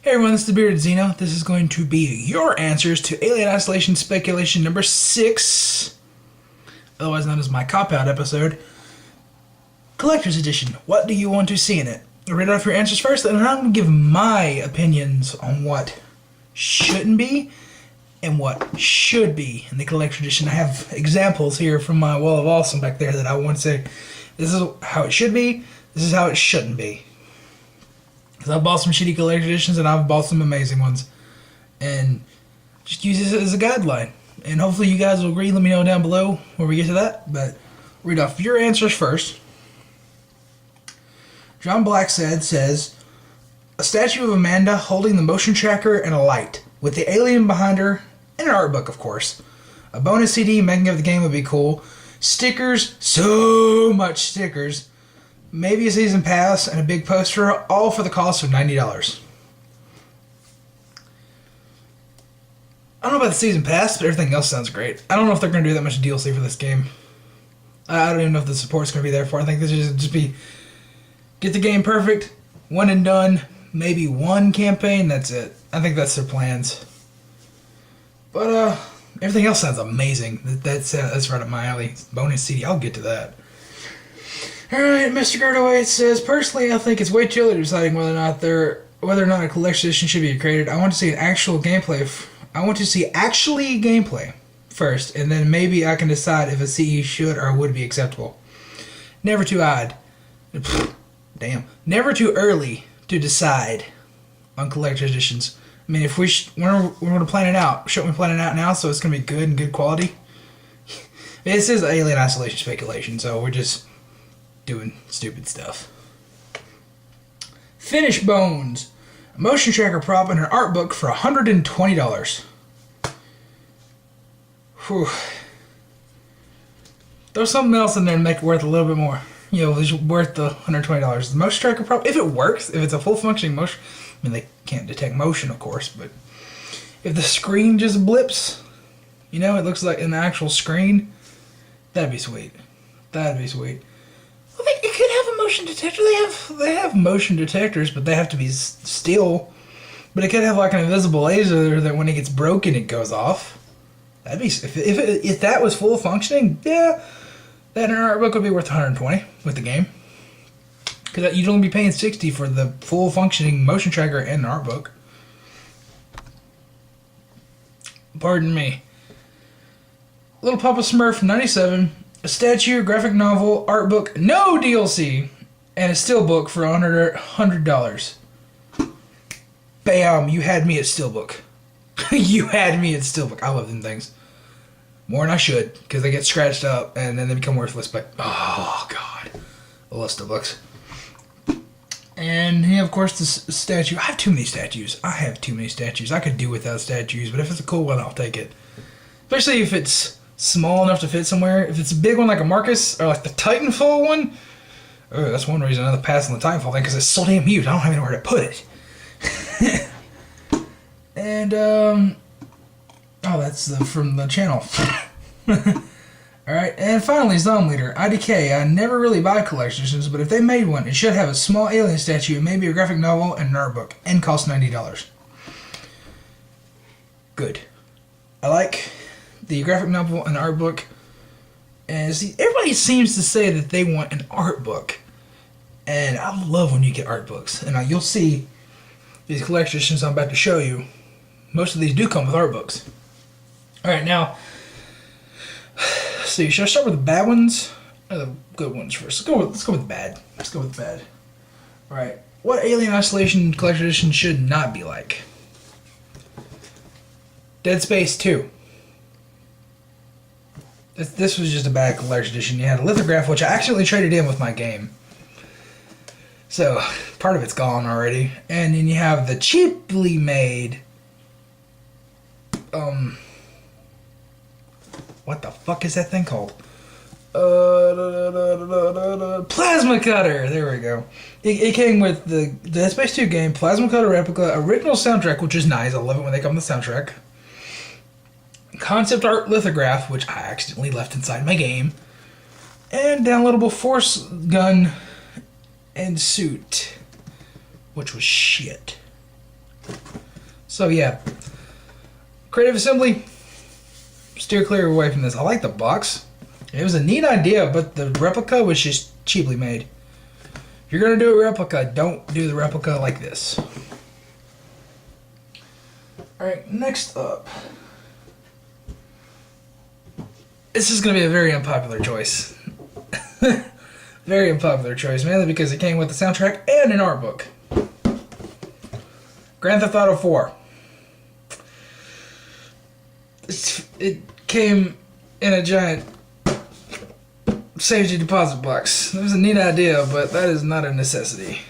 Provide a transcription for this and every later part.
Hey everyone, this is the Bearded Xeno. This is going to be your answers to Alien Isolation Speculation number 6, otherwise known as my cop-out episode. Collector's Edition. What do you want to see in it? I'll read off your answers first, and then I'm going to give my opinions on what shouldn't be and what should be in the Collector's Edition. I have examples here from my Wall of Awesome back there that I want to say, this is how it should be, this is how it shouldn't be. Because I've bought some shitty collector's editions and I've bought some amazing ones. And just use this as a guideline. And hopefully you guys will agree. Let me know down below where we get to that. But read off your answers first. John Black says, a statue of Amanda holding the motion tracker and a light, with the alien behind her, and an art book, of course. A bonus CD making of the game would be cool. Stickers, so much stickers. Maybe a season pass and a big poster, all for the cost of $90. I don't know about the season pass, but everything else sounds great. I don't know if they're going to do that much DLC for this game. I don't even know if the support's going to be there for it. I think this should just be get the game perfect, one and done, maybe one campaign, that's it. I think that's their plans. But everything else sounds amazing. That's right up my alley. Bonus CD, I'll get to that. Alright, Mr. Gerdaway says, personally, I think it's way too early deciding whether or not a collection edition should be created. I want to see an actual gameplay. I want to see actually gameplay first, and then maybe I can decide if a CE should or would be acceptable. Never too odd. Damn. Never too early to decide on collector editions. I mean, if we're going to plan it out, shouldn't we plan it out now so it's going to be good and good quality? This is Alien Isolation Speculation, so we're just doing stupid stuff. Finish Bones. A motion tracker prop and an art book for $120. Whew. Throw something else in there and make it worth a little bit more. You know, it's worth the $120. The motion tracker prop, if it works, if it's a full functioning motion, I mean, they can't detect motion, of course, but if the screen just blips, you know, it looks like an actual screen, that'd be sweet. That'd be sweet. Well, it could have a motion detector. They have motion detectors, but they have to be still. But it could have like an invisible laser that when it gets broken, it goes off. That'd be if that was full functioning. Yeah, that art book would be worth $120 with the game. Because you'd only be paying $60 for the full functioning motion tracker and art book. Pardon me. Little Papa Smurf 97. A statue, graphic novel, art book, no DLC, and a steelbook for $100. Bam! You had me at steelbook. You had me at steelbook. I love them things more than I should because they get scratched up and then they become worthless. But oh god, I love steelbooks. And yeah, of course, this statue. I have too many statues. I could do without statues, but if it's a cool one, I'll take it. Especially if it's small enough to fit somewhere. If it's a big one like a Marcus or like the Titanfall one, that's one reason another pass on the Titanfall thing because it's so damn huge. I don't have anywhere to put it. And that's from the channel. All right, and finally, Zone Leader IDK. I never really buy collections, but if they made one, it should have a small alien statue and maybe a graphic novel and an art book, and cost $90. Good. I like the graphic novel and art book, and see, everybody seems to say that they want an art book, and I love when you get art books. And you'll see these collector editions I'm about to show you. Most of these do come with art books. All right, now, let's see. Should I start with the bad ones or the good ones first? Let's go with the bad. All right, what Alien Isolation collector edition should not be like? Dead Space 2. This was just a bad collector's edition. You had a lithograph, which I accidentally traded in with my game. So, part of it's gone already. And then you have the cheaply made... what the fuck is that thing called? Plasma Cutter! There we go. It came with the Dead Space 2 game, Plasma Cutter replica, original soundtrack, which is nice. I love it when they come with the soundtrack. Concept art lithograph, which I accidentally left inside my game, and downloadable force gun and suit, which was shit. So yeah, Creative Assembly, steer clear away from this. I like the box. It was a neat idea, but the replica was just cheaply made. If you're going to do a replica, don't do the replica like this. Alright, next up. This is going to be a very unpopular choice. Very unpopular choice, mainly because it came with the soundtrack and an art book. Grand Theft Auto 4. It came in a giant safety deposit box. It was a neat idea, but that is not a necessity.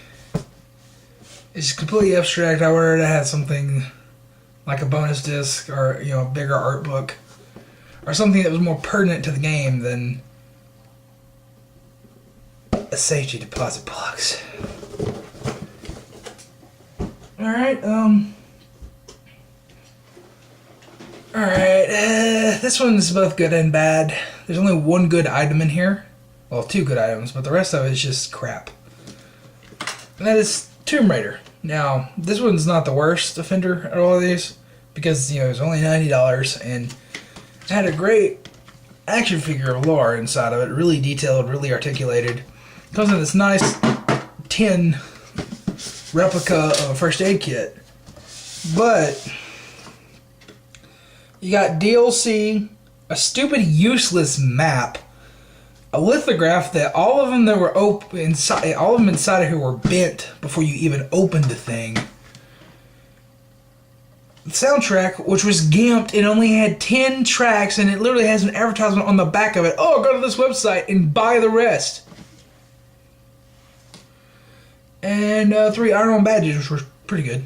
It's completely abstract. I wanted to have something like a bonus disc or, you know, a bigger art book or something that was more pertinent to the game than a safety deposit box. Alright, this one's both good and bad. There's only one good item in here. Well, two good items, but the rest of it is just crap. And that is Tomb Raider. Now, this one's not the worst offender at all of these, because, you know, it was only $90, and it had a great action figure of Laura inside of it, really detailed, really articulated. It comes in this nice tin replica of a first aid kit. But you got DLC, a stupid useless map, a lithograph that all of them that were open inside, all of them inside of here were bent before you even opened the thing. The soundtrack, which was gimped, it only had 10 tracks, and it literally has an advertisement on the back of it. Oh, go to this website and buy the rest. And 3 iron-on badges, which were pretty good.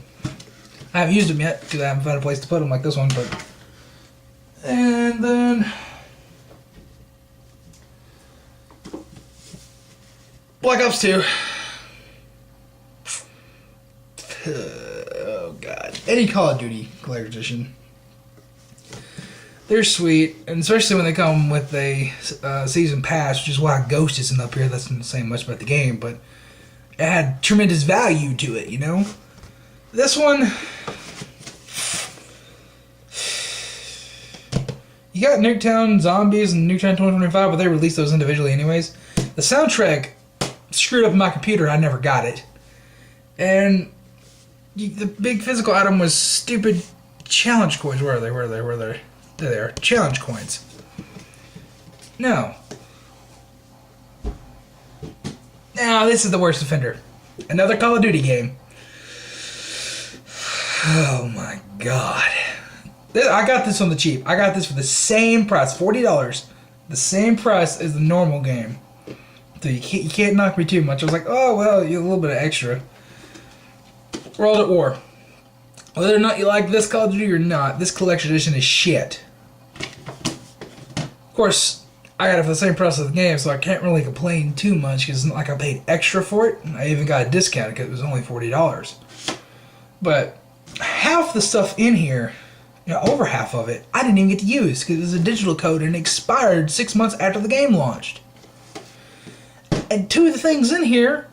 I haven't used them yet because I haven't found a place to put them like this one. But and then Black Ops 2. Oh god, any Call of Duty Collector Edition. They're sweet, and especially when they come with a season pass, which is why Ghost isn't up here. That's not saying much about the game, but it had tremendous value to it, you know? This one, you got Nuketown Zombies and Nuketown 2025, but they released those individually anyways. The soundtrack screwed up my computer, I never got it. And the big physical item was stupid challenge coins. Where are they? There they are. Challenge coins. No. Now, this is the worst offender. Another Call of Duty game. Oh my god. I got this on the cheap. I got this for the same price, $40. The same price as the normal game. So you can't knock me too much. I was like, oh, well, you have a little bit of extra. World at War. Whether or not you like this Call of Duty or not, this collection edition is shit. Of course, I got it for the same price as the game, so I can't really complain too much because it's not like I paid extra for it. I even got a discount because it was only $40. But half the stuff in here, you know, over half of it, I didn't even get to use because it was a digital code and it expired 6 months after the game launched. And 2 of the things in here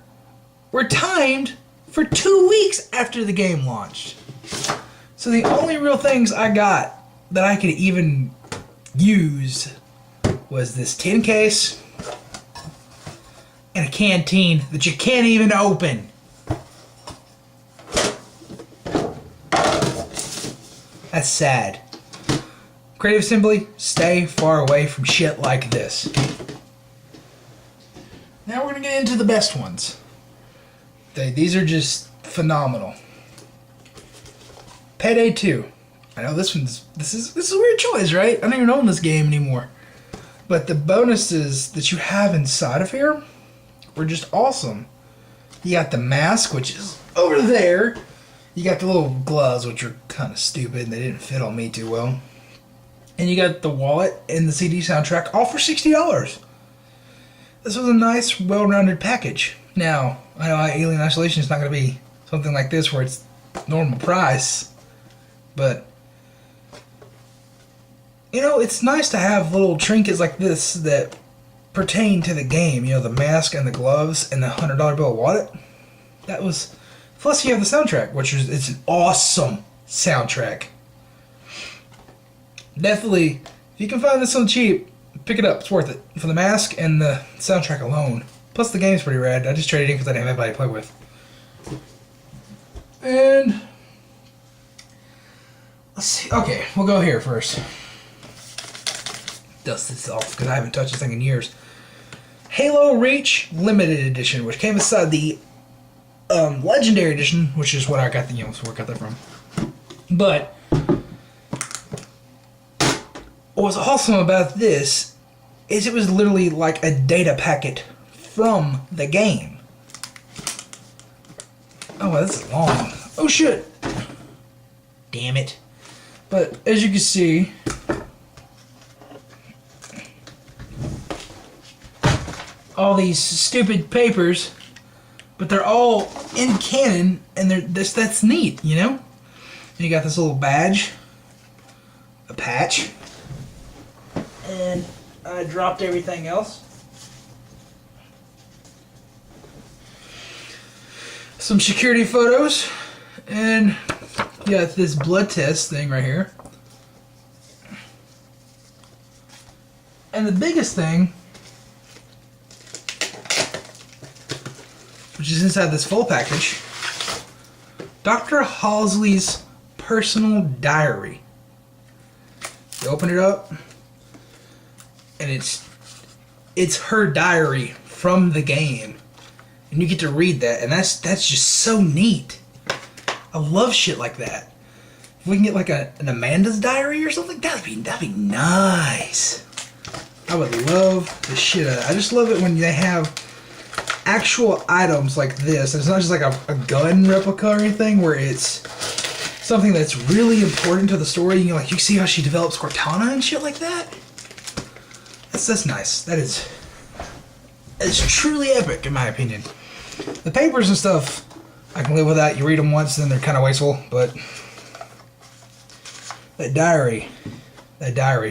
were timed for 2 weeks after the game launched. So the only real things I got that I could even use was this tin case and a canteen that you can't even open. That's sad. Creative Assembly, stay far away from shit like this. Now we're gonna get into the best ones. These are just phenomenal. Payday 2. I know this is a weird choice, right? I don't even own this game anymore. But the bonuses that you have inside of here were just awesome. You got the mask, which is over there. You got the little gloves, which are kind of stupid and they didn't fit on me too well. And you got the wallet and the CD soundtrack, all for $60. This was a nice, well-rounded package. Now, I know Alien Isolation is not going to be something like this where it's normal price, but you know, it's nice to have little trinkets like this that pertain to the game. You know, the mask and the gloves and the $100 bill wallet. That was... Plus you have the soundtrack, which is... It's an awesome soundtrack. Definitely, if you can find this on cheap, pick it up. It's worth it. For the mask and the soundtrack alone. Plus the game's pretty rad. I just traded it in because I didn't have anybody to play with. And let's see. Okay, we'll go here first. Dust this off because I haven't touched this thing in years. Halo Reach Limited Edition, which came inside the Legendary Edition, which is what I got the where I got that from. But what was awesome about this is it was literally like a data packet from the game. Oh, wow, this is long. Oh, shit. Damn it. But as you can see, all these stupid papers, but they're all in canon, and that's neat, you know? And you got this little badge, a patch, and I dropped everything else. Some security photos, and you got this blood test thing right here. And the biggest thing, which is inside this full package, Dr. Halsey's personal diary. You open it up, and it's her diary from the game. And you get to read that, and that's just so neat. I love shit like that. If we can get like an Amanda's diary or something, that'd be nice. I would love the shit out of that. I just love it when they have actual items like this. It's not just like a gun replica or anything, where it's something that's really important to the story. You know, like you see how she develops Cortana and shit like that. That's nice. It's truly epic in my opinion. The papers and stuff, I can live with that. You read them once, then they're kind of wasteful. But that diary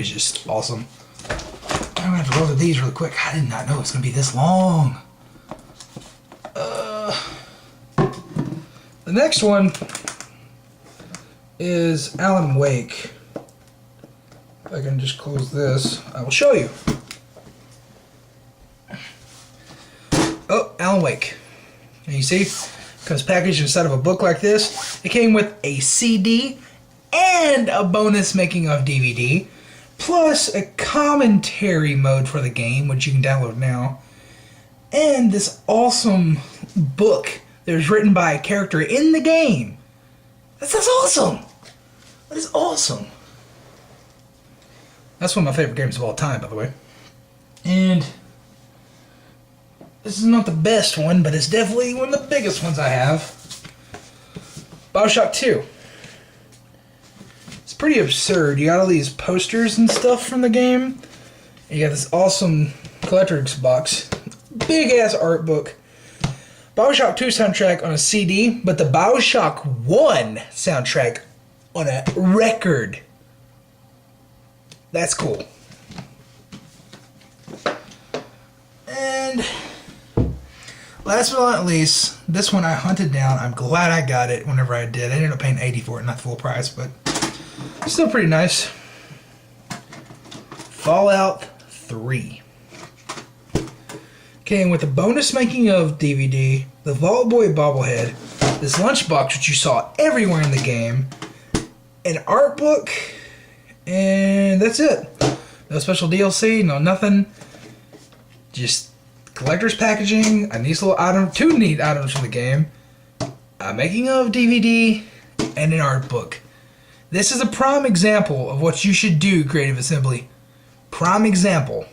is just awesome. I'm gonna have to roll through these really quick. I did not know it's gonna be this long. The next one is Alan Wake. If I can just close this, I will show you. Oh, Alan Wake. And you see, comes packaged inside of a book like this. It came with a CD and a bonus making of DVD, plus a commentary mode for the game, which you can download now, and this awesome book that was written by a character in the game. That's awesome. That is awesome. That's one of my favorite games of all time, by the way. And this is not the best one, but it's definitely one of the biggest ones I have. BioShock 2. It's pretty absurd. You got all these posters and stuff from the game. And you got this awesome collector's box. Big ass art book. BioShock 2 soundtrack on a CD, but the BioShock 1 soundtrack on a record. That's cool. And last but not least, this one I hunted down. I'm glad I got it whenever I did. I ended up paying $80 for it, not full price, but still pretty nice. Fallout 3. Came with a bonus making of DVD, the Vault Boy bobblehead, this lunchbox which you saw everywhere in the game, an art book, and that's it. No special DLC, no nothing. Just collector's packaging, a nice little item, 2 neat items from the game, a making of DVD, and an art book. This is a prime example of what you should do, Creative Assembly. Prime example.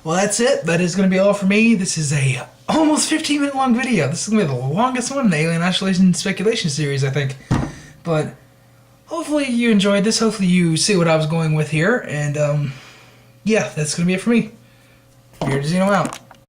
Well, that's it. That is going to be all for me. This is a almost 15-minute long video. This is going to be the longest one in the Alien Isolation Speculation series, I think. But hopefully you enjoyed this. Hopefully you see what I was going with here. And yeah, that's going to be it for me. Here to Xeno out.